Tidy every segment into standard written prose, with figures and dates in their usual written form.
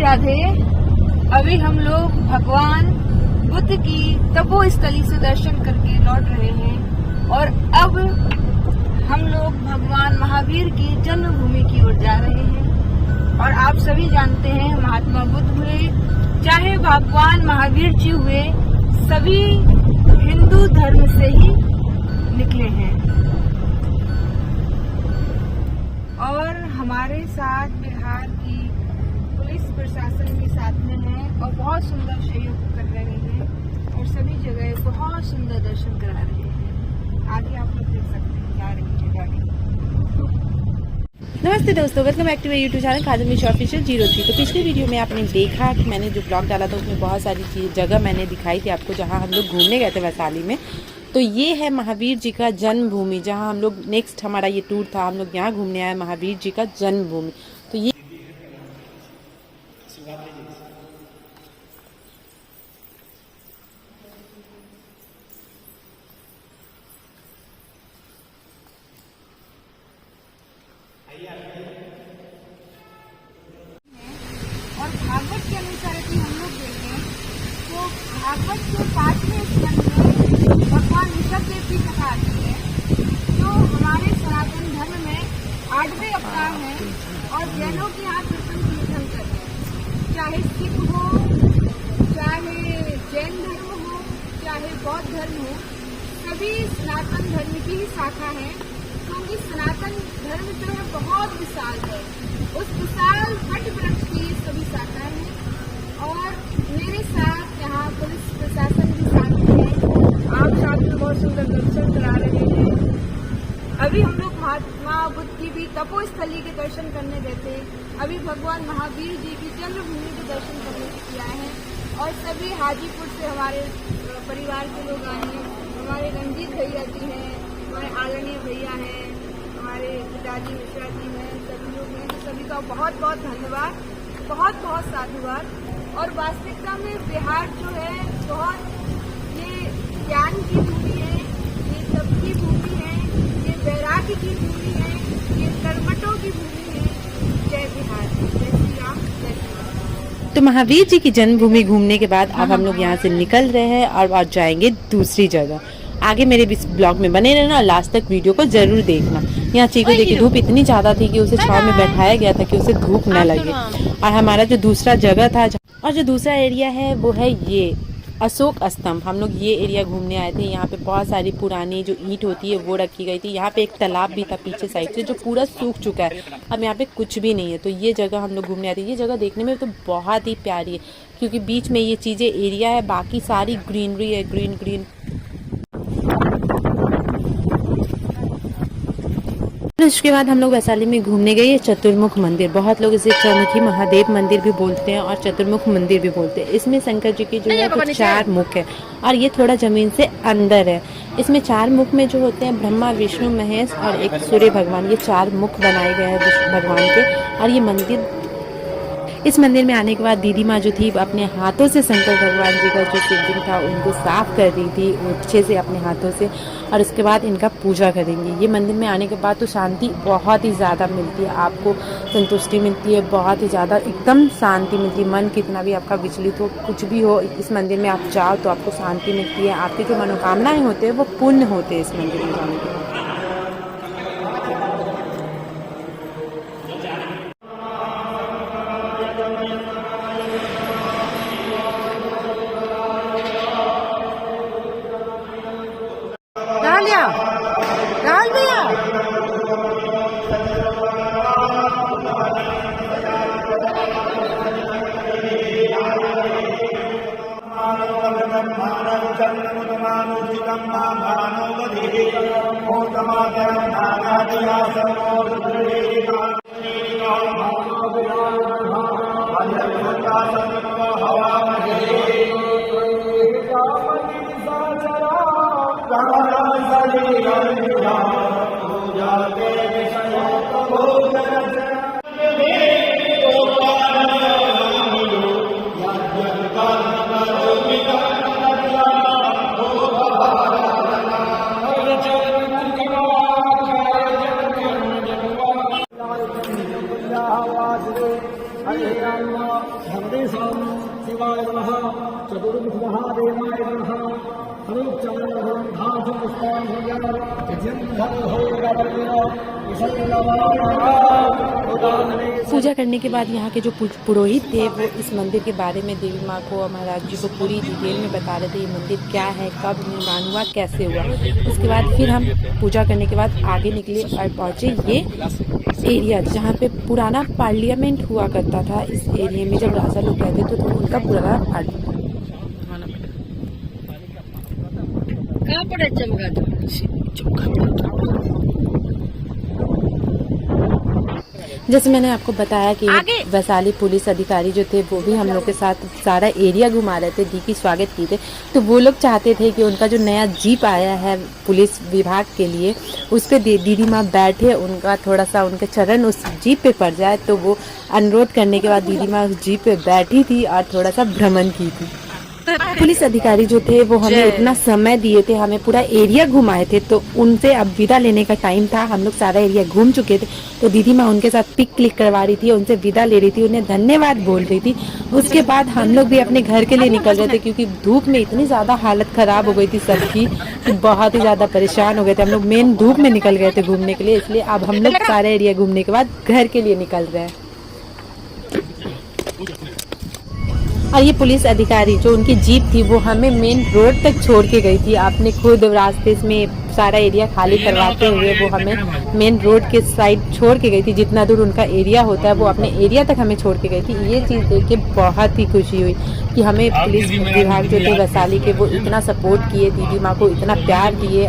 राधे। अभी हम लोग भगवान बुद्ध की तपोस्थली से दर्शन करके लौट रहे हैं और अब हम लोग भगवान महावीर की जन्मभूमि की ओर जा रहे हैं। और आप सभी जानते हैं महात्मा बुद्ध हुए चाहे भगवान महावीर जी हुए, सभी हिंदू धर्म से ही निकले हैं। और हमारे साथ बिहार की पुलिस प्रशासन भी साथ में है और बहुत सुंदर सहयोग कर रहे हैं और सभी जगह बहुत सुंदर दर्शन करा रहे हैं। आगे आप लोग देख सकते हैं जा रही है गाड़ी। नमस्ते दोस्तों, welcome back to my YouTube channel Khadim Mishra official 03। तो पिछले वीडियो में आपने देखा कि मैंने जो ब्लॉग डाला था उसमें बहुत सारी जगह मैंने दिखाई थी आपको, जहां हम लोग घूमने गए थे वैशाली में। तो ये है महावीर जी का जन्मभूमि, जहां हम लोग नेक्स्ट हमारा ये टूर था, हम लोग यहाँ घूमने आए महावीर जी का जन्मभूमि। तो ये और भागवत के अनुसार यदि हम लोग देखें तो भागवत के 5वें स्कंद में भगवान ऋषभदेव की कथा आती है। तो हमारे सनातन धर्म में 8वें अवतार हैं और जैनों के यहाँ कृष्ण कीर्तन करते हैं। चाहे सिख हो, चाहे जैन धर्म हो, चाहे बौद्ध धर्म हो, सभी सनातन धर्म की ही शाखा है। क्योंकि सनातन धर्म जो है बहुत विशाल है, उस विशाल वट वृक्ष की सभी शाखाएं हैं। और मेरे साथ यहाँ पुलिस प्रशासन भी साथ में है। आप साथ में बहुत सुंदर दर्शन करा रहे हैं। अभी हम लोग महात्मा बुद्ध की भी तपोस्थली के दर्शन करने गए थे। अभी भगवान महावीर जी की जन्मभूमि के दर्शन करने के लिए आए हैं। और सभी हाजीपुर से हमारे परिवार के लोग आए हैं। हमारे रंजीत भैया जी हैं, हमारे आदरणीय भैया हैं, हमारे पिताजी मिश्रा जी हैं, सभी लोग हैं। सभी का बहुत बहुत धन्यवाद, बहुत बहुत साधुवाद। और वास्तविकता में बिहार जो है बहुत ये ज्ञान की भूमि है, ये सबकी भूमि है, ये वैराग्य की भूमि है, ये कर्मठों की भूमि है। जय बिहार, जय श्री राम, जय श्री राम। तो महावीर जी की जन्मभूमि घूमने के बाद अब हम लोग यहाँ से निकल रहे हैं और आज जाएंगे दूसरी जगह। आगे मेरे इस ब्लॉग में बने रहना और लास्ट तक वीडियो को जरूर देखना। यहाँ चीकू देखिए धूप इतनी ज्यादा थी कि उसे छांव में बैठाया गया था कि उसे धूप न लगे। और हमारा जो दूसरा जगह था और जो दूसरा एरिया है वो है ये अशोक स्तंभ। हम लोग ये एरिया घूमने आए थे। यहाँ पे बहुत सारी पुरानी जो ईंट होती है वो रखी गई थी। यहाँ पे एक तालाब भी था पीछे साइड से जो पूरा सूख चुका है, अब यहाँ पे कुछ भी नहीं है। तो ये जगह हम लोग घूमने आए थे। ये जगह देखने में तो बहुत ही प्यारी है क्योंकि बीच में ये चीजें एरिया है, बाकी सारी ग्रीनरी है, ग्रीन ग्रीन। उसके बाद हम लोग वैशाली में घूमने गए चतुर्मुख मंदिर। बहुत लोग इसे चौमुखी महादेव मंदिर भी बोलते हैं और चतुर्मुख मंदिर भी बोलते हैं। इसमें शंकर जी की जो है तो 4 मुख है और ये थोड़ा जमीन से अंदर है। इसमें 4 मुख में जो होते हैं ब्रह्मा, विष्णु, महेश और एक सूर्य भगवान, ये 4 मुख बनाए गए हैं विष्णु भगवान के। और ये मंदिर, इस मंदिर में आने के बाद दीदी माँ जो थी अपने हाथों से शंकर भगवान जी का जो शिवलिंग था उनको साफ कर दी थी अच्छे से अपने हाथों से, और उसके बाद इनका पूजा करेंगे। ये मंदिर में आने के बाद तो शांति बहुत ही ज़्यादा मिलती है, आपको संतुष्टि मिलती है, बहुत ही ज़्यादा एकदम शांति मिलती है। मन कितना भी आपका विचलित हो, कुछ भी हो, इस मंदिर में आप जाओ तो आपको शांति मिलती है। आपकी जो मनोकामनाएं होते हैं वो पूर्ण होते हैं इस मंदिर में जाने के बाद। राहुल भैया धर्मेशां शिवाय नमः चतुर्मुख महादेवाय नमः पूजा करने के बाद यहाँ के जो पुरोहित थे वो इस मंदिर के बारे में देवी माँ को और महाराज जी को पूरी डिटेल में बता रहे थे ये मंदिर क्या है, कब निर्माण हुआ, कैसे हुआ। उसके बाद फिर हम पूजा करने के बाद आगे निकले और पहुँचे ये एरिया जहाँ पे पुराना पार्लियामेंट हुआ करता था। इस एरिया में जब राजा लोग रहते थे तो उनका पुराना पार्लियामेंट जैसे मैंने आपको बताया कि वैशाली पुलिस अधिकारी जो थे वो भी हम लोग के साथ सारा एरिया घुमा रहे थे, दी की स्वागत की थे। तो वो लोग चाहते थे कि उनका जो नया जीप आया है पुलिस विभाग के लिए उस पर दीदी माँ बैठे, उनका थोड़ा सा उनके चरण उस जीप पे पड़ जाए। तो वो अनुरोध करने के बाद दीदी माँ उस जीप पे बैठी थी और थोड़ा सा भ्रमण की थी। पुलिस अधिकारी जो थे वो हमें इतना समय दिए थे, हमें पूरा एरिया घुमाए थे। तो उनसे अब विदा लेने का टाइम था, हम लोग सारा एरिया घूम चुके थे। तो दीदी माँ उनके साथ पिक क्लिक करवा रही थी, उनसे विदा ले रही थी, उन्हें धन्यवाद बोल रही थी। उसके बाद हम लोग भी अपने घर के लिए निकल रहे थे क्योंकि धूप में इतनी ज़्यादा हालत ख़राब हो गई थी सबकी कि बहुत ही ज़्यादा परेशान हो गए थे। हम लोग मेन धूप में निकल गए थे घूमने के लिए, इसलिए अब हम लोग सारा एरिया घूमने के बाद घर के लिए निकल रहे हैं। और ये पुलिस अधिकारी जो उनकी जीप थी वो हमें मेन रोड तक छोड़ के गई थी। आपने खुद रास्ते में सारा एरिया खाली करवाते हुए वो हमें मेन रोड के साइड छोड़ के गई थी। जितना दूर उनका एरिया होता है वो अपने एरिया तक हमें छोड़ के गई थी। ये चीज़ देख के बहुत ही खुशी हुई कि हमें पुलिस विभाग जो थे वैशाली के वो इतना सपोर्ट किए, दीदी माँ को इतना प्यार दिए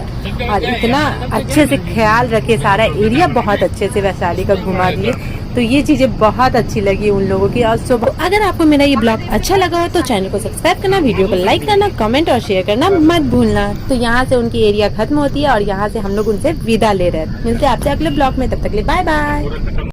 और इतना अच्छे से ख्याल रखे, सारा एरिया बहुत अच्छे से वैशाली का घुमा दिए। तो ये चीज़ें बहुत अच्छी लगी उन लोगों की। और सुबह अगर आपको मेरा ये ब्लॉग अच्छा लगा हो तो चैनल को सब्सक्राइब करना, वीडियो को लाइक करना, कमेंट और शेयर करना मत भूलना। तो यहाँ से उनकी एरिया खत्म होती है और यहाँ से हम लोग उनसे विदा ले रहे हैं। मिलते हैं आपसे अगले ब्लॉग में, तब तक के लिए बाय बाय।